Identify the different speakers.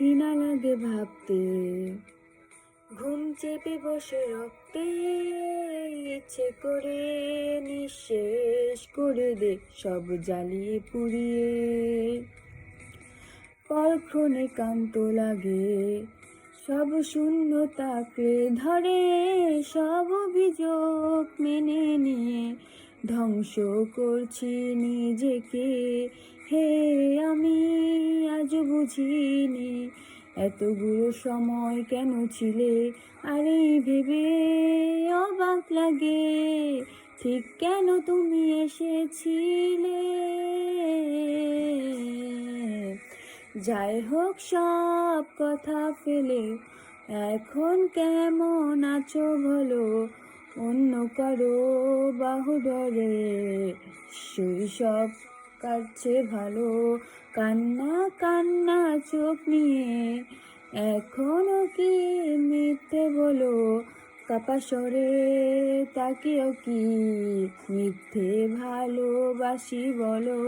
Speaker 1: ঘৃণা লাগে ভাবতে। ঘুম চেপে বসে রক্তে ইচ্ছে করে নিঃশেষ করে দে সব জ্বালিয়ে পুড়িয়ে। পরক্ষণে ক্লান্ত লাগে, সব শূন্যতাকে ধরে, সব অভিযোগ মেনে নিয়ে ধ্বংস করছি নিজেকে। হে আমি আজ বুঝিনি এতগুলো সময় কেন ছিলে, আর এই ভেবে অবাক লাগে ঠিক কেন তুমি এসেছিলে। যাই হোক সব কথা ফেলে এখন কেমন আছো বলো, অন্য কারো বাহুডরে শৈশব কাটছে ভালো। কান্না কান্না চোখ নিয়ে এখনো কি মিথ্যে বলো, কাপা স্বরে তাকিয়েও কি মিথ্যে ভালোবাসি বলো।